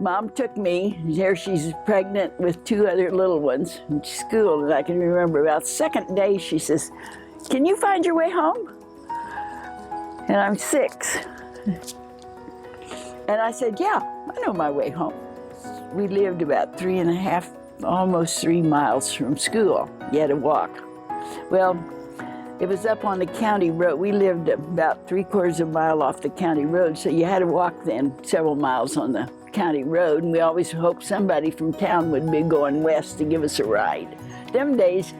Mom took me. There she's pregnant with 2 other little ones in school. And I can remember about second day, she says, "Can you find your way home?" And I'm 6. And I said, "Yeah, I know my way home." We lived about 3.5, almost 3 miles from school. You had to walk. Well, it was up on the county road. We lived about 3/4 of a mile off the county road, so you had to walk then several miles on the county road, and we always hoped somebody from town would be going west to give us a ride. Them days,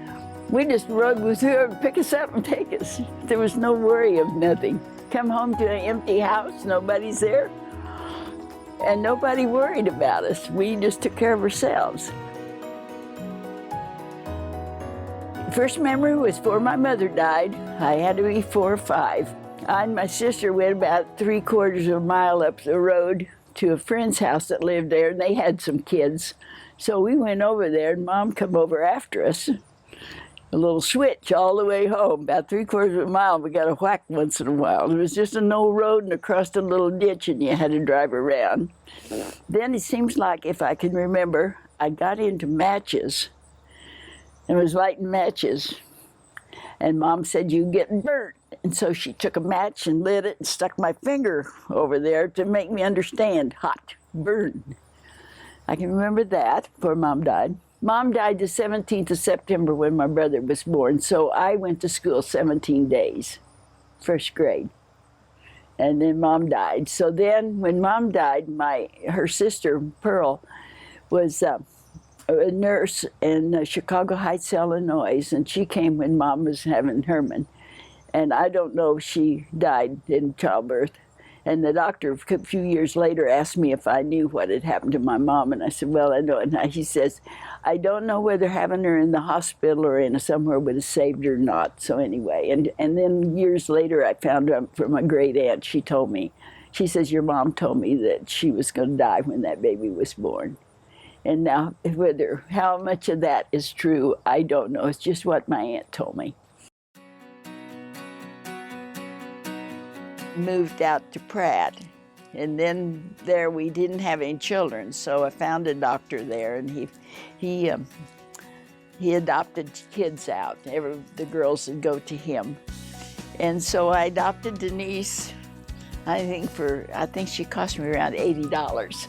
we just rode with whoever would pick us up and take us. There was no worry of nothing. Come home to an empty house, nobody's there, and nobody worried about us. We just took care of ourselves. First memory was before my mother died. I had to be 4 or 5. I and my sister went about 3/4 of a mile up the road to a friend's house that lived there, and they had some kids. So we went over there, and Mom come over after us. A little switch all the way home, about 3/4 of a mile. We got a whack once in a while. It was just an old road and across a little ditch, and you had to drive around. Then it seems like, if I can remember, I got into matches and was lighting matches. And Mom said, "You getting burnt." And so she took a match and lit it and stuck my finger over there to make me understand, hot, burn. I can remember that before Mom died. Mom died the 17th of September when my brother was born, so I went to school 17 days, first grade. And then Mom died. So then when Mom died, her sister, Pearl, was a nurse in Chicago Heights, Illinois, and she came when Mom was having Herman. And I don't know if she died in childbirth. And the doctor a few years later asked me if I knew what had happened to my mom, and I said, "Well, I know." And he says, "I don't know whether having her in the hospital or in somewhere would have saved her or not." So anyway, and then years later I found out from my great aunt, she told me, she says, "Your mom told me that she was going to die when that baby was born." And now, how much of that is true, I don't know. It's just what my aunt told me. Moved out to Pratt, and then there we didn't have any children, so I found a doctor there, and he adopted kids out. The girls would go to him, and so I adopted Denise. I think she cost me around $80.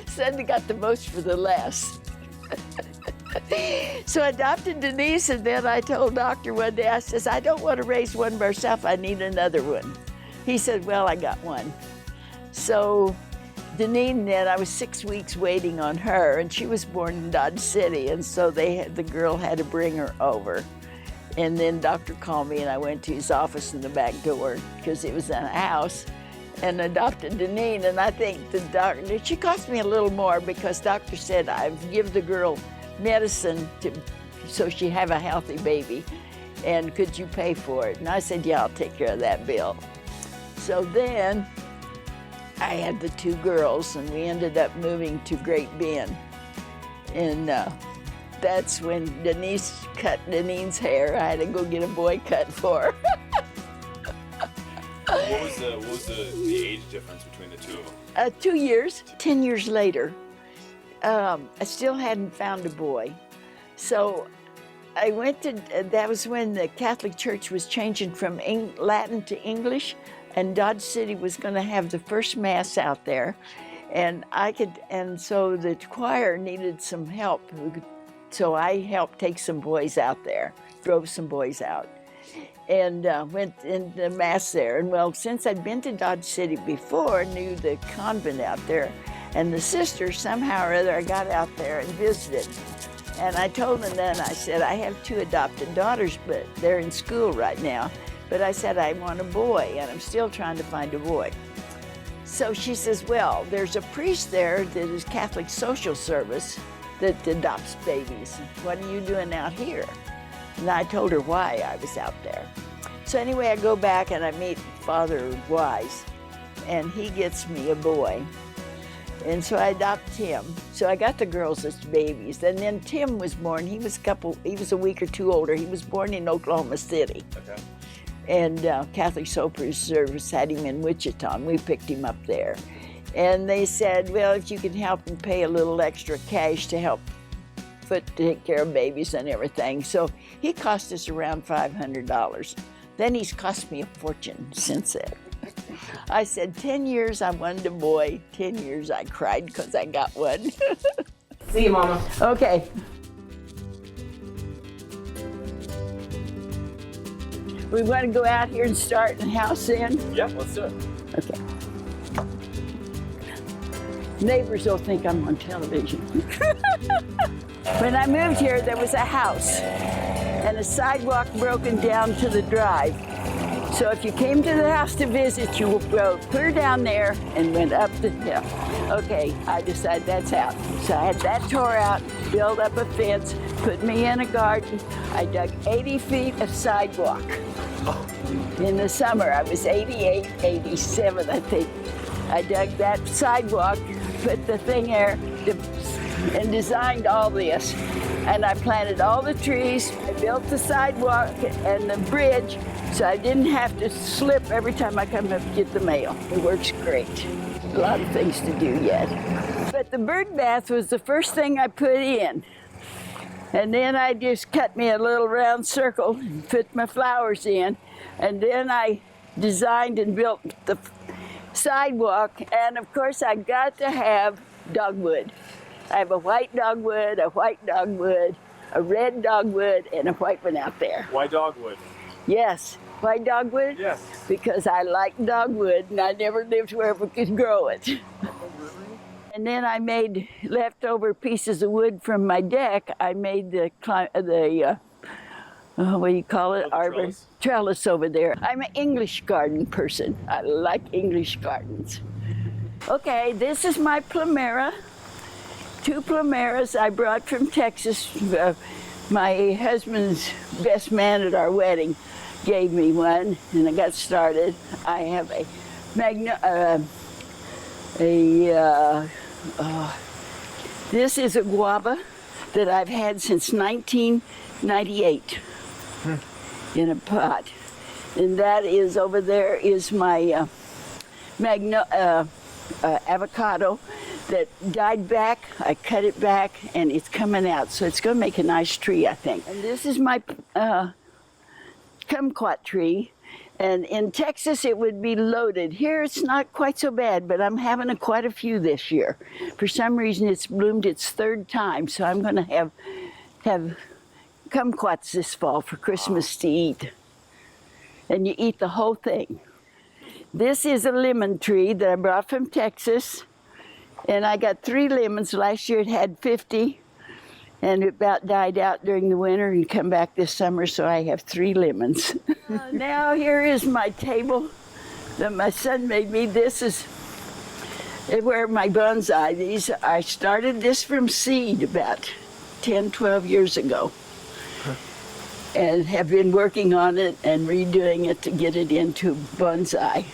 Said they got the most for the less. So I adopted Denise, and then I told Doctor one day, I says, "I don't want to raise one myself, I need another one." He said, "Well, I got one." So Denise, then I was 6 weeks waiting on her, and she was born in Dodge City, and so the girl had to bring her over. And then Doctor called me, and I went to his office in the back door, because it was in a house, and adopted Denise. And I think the doctor, she cost me a little more, because Doctor said I'd give the girl medicine so she'd have a healthy baby, and could you pay for it? And I said, "Yeah, I'll take care of that bill." So then I had the 2 girls, and we ended up moving to Great Bend. And that's when Denise cut Denise's hair. I had to go get a boy cut for her. What was the age difference between the 2 of them? 2 years. 10 years later, I still hadn't found a boy. So I went to, that was when the Catholic Church was changing from Latin to English, and Dodge City was going to have the first Mass out there. And so the choir needed some help. So I helped take some boys out there, drove some boys out, and went into Mass there. And well, since I'd been to Dodge City before, knew the convent out there, and the sisters, somehow or other, I got out there and visited. And I told them then, I said, "I have 2 adopted daughters, but they're in school right now. But I said, I want a boy, and I'm still trying to find a boy." So she says, "Well, there's a priest there that is Catholic Social Service that adopts babies. What are you doing out here?" And I told her why I was out there. So anyway, I go back and I meet Father Wise, and he gets me a boy. And so I adopt him. So I got the girls as babies. And then Tim was born. He was a week or 2 older. He was born in Oklahoma City. Okay. And Catholic Social Service had him in Wichita, and we picked him up there. And they said, well, if you can help and pay a little extra cash to help Foot to take care of babies and everything. So he cost us around $500. Then he's cost me a fortune since then. I said, 10 years I wanted a boy, 10 years I cried because I got one. See you, Mama. Okay. We want to go out here and start and house in? Yeah, let's do it. Okay. Neighbors will think I'm on television. When I moved here, there was a house and a sidewalk broken down to the drive. So if you came to the house to visit, you would go clear down there and went up the hill. Okay, I decided that's out. So I had that tore out, built up a fence, put me in a garden. I dug 80 feet of sidewalk. In the summer, I was 88, 87, I think. I dug that sidewalk, put the thing there, and designed all this. And I planted all the trees. I built the sidewalk and the bridge so I didn't have to slip every time I come up to get the mail. It works great. A lot of things to do yet. But the bird bath was the first thing I put in. And then I just cut me a little round circle and put my flowers in. And then I designed and built the sidewalk. And of course I got to have dogwood. I have a white dogwood, a white dogwood, a red dogwood, and a white one out there. Why dogwood? Yes, white dogwood? Yes. Because I like dogwood and I never lived where we could grow it. And then I made leftover pieces of wood from my deck. I made the what do you call it? Arbor trellis over there. I'm an English garden person. I like English gardens. Okay, this is my plumera. 2 plumeras I brought from Texas. My husband's best man at our wedding gave me one, and I got started. I have a this is a guava that I've had since 1998 in a pot, and that is over there is my avocado that died back. I cut it back and it's coming out, so it's going to make a nice tree, I think. And this is my kumquat tree, and in Texas it would be loaded. Here it's not quite so bad, but I'm having quite a few this year. For some reason it's bloomed its 3rd time, so I'm going to have kumquats this fall for Christmas to eat. And you eat the whole thing. This is a lemon tree that I brought from Texas. And I got 3 lemons. Last year it had 50, and it about died out during the winter and come back this summer, so I have 3 lemons. Now here is my table that my son made me. This is where my bonsai. I started this from seed about 10, 12 years ago, and have been working on it and redoing it to get it into bonsai.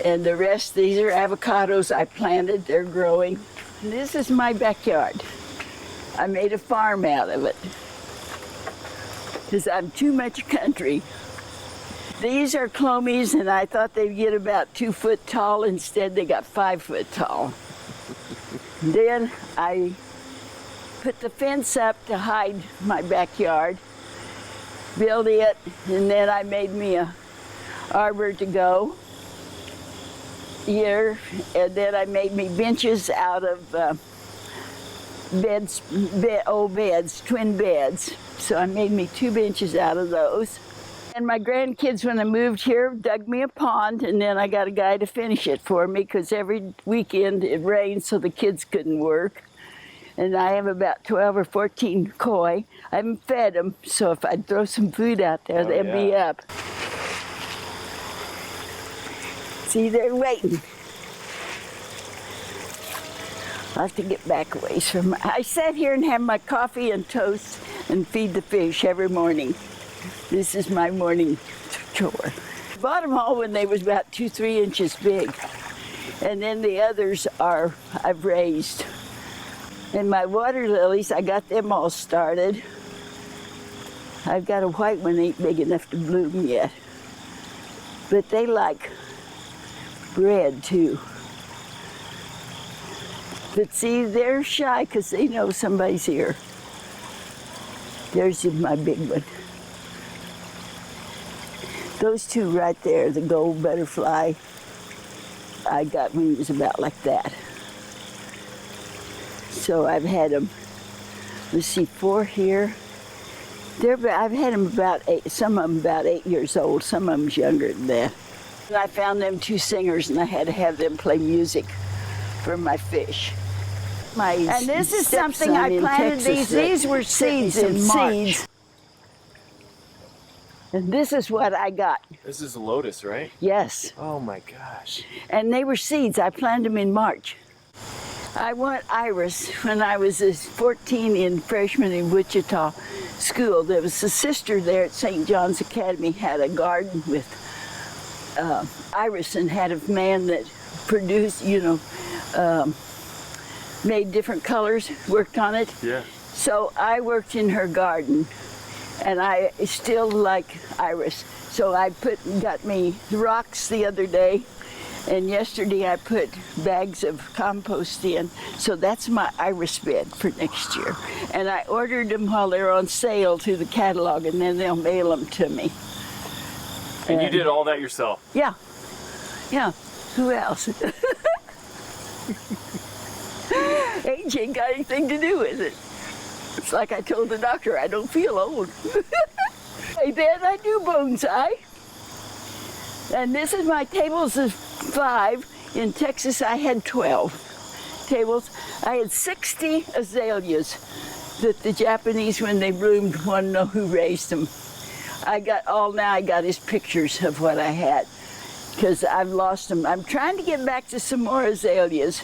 And the rest, these are avocados I planted, they're growing. And this is my backyard. I made a farm out of it because I'm too much country. These are clomies, and I thought they'd get about 2 foot tall. Instead, they got 5 foot tall. Then I put the fence up to hide my backyard, built it, and then I made me a arbor to go here, and then I made me benches out of old beds, twin beds. So I made me 2 benches out of those. And my grandkids, when I moved here, dug me a pond, and then I got a guy to finish it for me because every weekend it rained, so the kids couldn't work. And I have about 12 or 14 koi. I haven't fed them, so if I throw some food out there, they'll be up. See, they're waiting. I'll have to get back a ways from. I sat here and have my coffee and toast and feed the fish every morning. This is my morning chore. Bought them all when they was about 2-3 inches big. And then the others I've raised. And my water lilies, I got them all started. I've got a white one, ain't big enough to bloom yet. But they like red too. But see, they're shy because they know somebody's here. There's my big one. Those two right there, the gold butterfly, I got when he was about like that. So I've had them, let's see, 4 here. I've had them about 8, some of them about 8 years old, some of them's younger than that. And I found them 2 singers and I had to have them play music for my fish. And this is something I planted. These were seeds in March. And this is what I got. This is a lotus, right? Yes. Oh my gosh. And they were seeds. I planted them in March. I want iris when I was 14 in freshman in Wichita school. There was a sister there at St. John's Academy had a garden with iris and had a man that produced, made different colors, worked on it. Yeah. So I worked in her garden, and I still like iris. So I got me rocks the other day, and yesterday I put bags of compost in. So that's my iris bed for next year. And I ordered them while they're on sale to the catalog, and then they'll mail them to me. And you did all that yourself? Yeah. Yeah. Who else? Age ain't got anything to do with it. It's like I told the doctor, I don't feel old. Hey, then I do bonsai. And this is my tables of 5. In Texas, I had 12 tables. I had 60 azaleas that the Japanese, when they bloomed, want to know who raised them. I got his pictures of what I had, because I've lost them. I'm trying to get back to some more azaleas.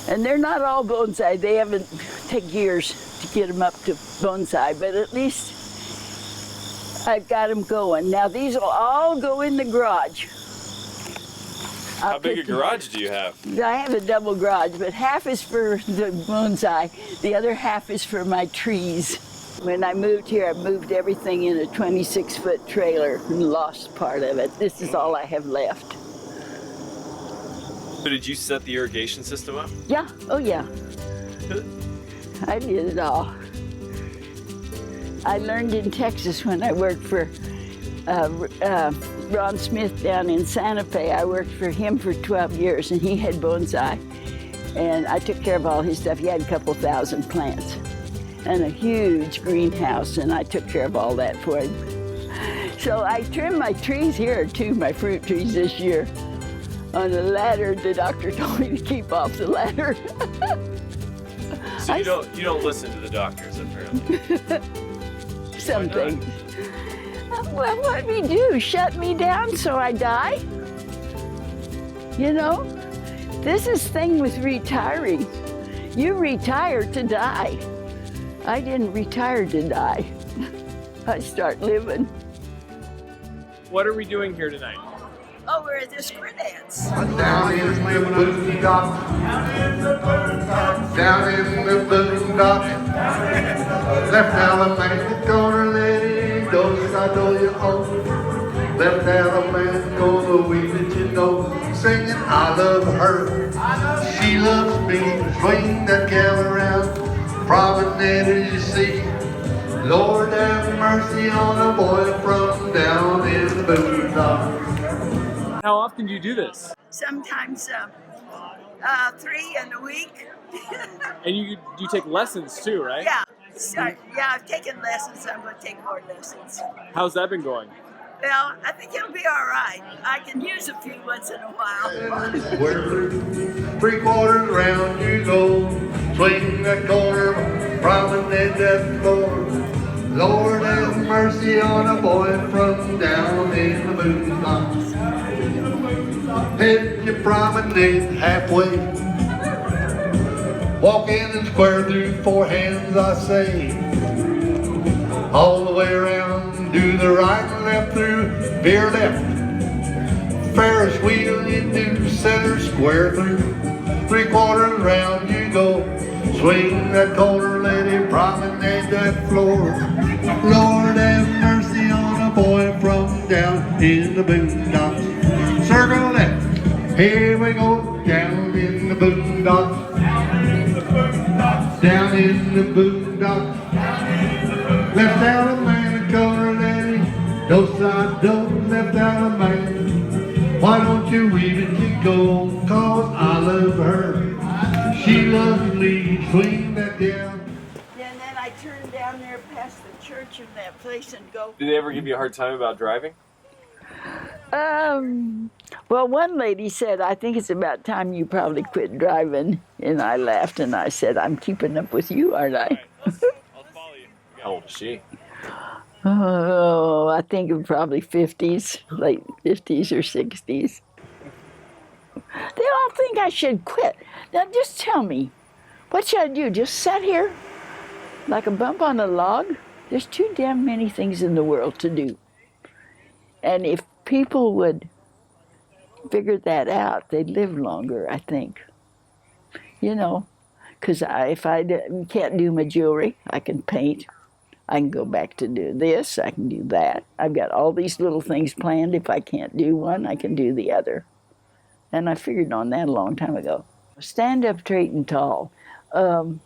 And they're not all bonsai. They haven't take years to get them up to bonsai, but at least I've got them going. Now these will all go in the garage. How big a garage do you have? I have a double garage, but half is for the bonsai. The other half is for my trees. When I moved here, I moved everything in a 26-foot trailer and lost part of it. This is all I have left. So did you set the irrigation system up? Yeah, oh yeah. I did it all. I learned in Texas when I worked for Ron Smith down in Santa Fe. I worked for him for 12 years and he had bonsai. And I took care of all his stuff. He had a couple thousand plants and a huge greenhouse, and I took care of all that for him. So I trimmed my trees here too, my fruit trees this year. On a ladder, the doctor told me to keep off the ladder. So you don't listen to the doctors, apparently. Some things. Well, what we do? Shut me down so I die? You know, this is thing with retiring. You retire to die. I didn't retire to die. I start living. What are we doing here tonight? Oh, we're at the square dance. Down in the boondocks, down in the boondocks, left Alabama, gonna let it go, I know you home. Left Alabama, gonna wee that you know, singing I love her, she loves me, swing that gal around, promenade as you see. Lord have mercy on a boy from down in the boondocks. How often do you do this? Sometimes 3 in a week. And you take lessons too, right? Yeah, I've taken lessons. I'm going to take more lessons. How's that been going? Well, I think it'll be all right. I can use a few once in a while. Where 3/4 round you go, swing that corner, promenade that floor. Lord have mercy on a boy from down in the boondocks. Head your promenade halfway, walk in and square through 4 hands, I say. All the way around, do the right and left through, veer left. Ferris wheel you do, center square through. 3/4 round you go, swing that corner, lady, promenade that floor. Lord have mercy on a boy from down in the boondocks. Circle left, here we go, down in the boondocks. dock. Left out a man, colored Eddie, no side dope, left out a man. Why don't you leave it to go, cause I love her. She loves me, swing that down. And then I turn down there past the church in that place and go. Did they ever give you a hard time about driving? Well, one lady said, I think it's about time you probably quit driving. And I laughed and I said, I'm keeping up with you, aren't I? I'll follow you. How old is she? Oh, I think it was probably 50s, late 50s or 60s. They all think I should quit. Now just tell me, what should I do? Just sit here like a bump on a log? There's too damn many things in the world to do. And if people would figure that out, they'd live longer, I think. You know, because if I can't do my jewelry, I can paint. I can go back to do this, I can do that. I've got all these little things planned. If I can't do one, I can do the other. And I figured on that a long time ago. Stand up straight and tall. Don't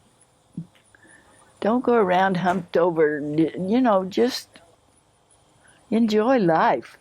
go around humped over, you know, just enjoy life.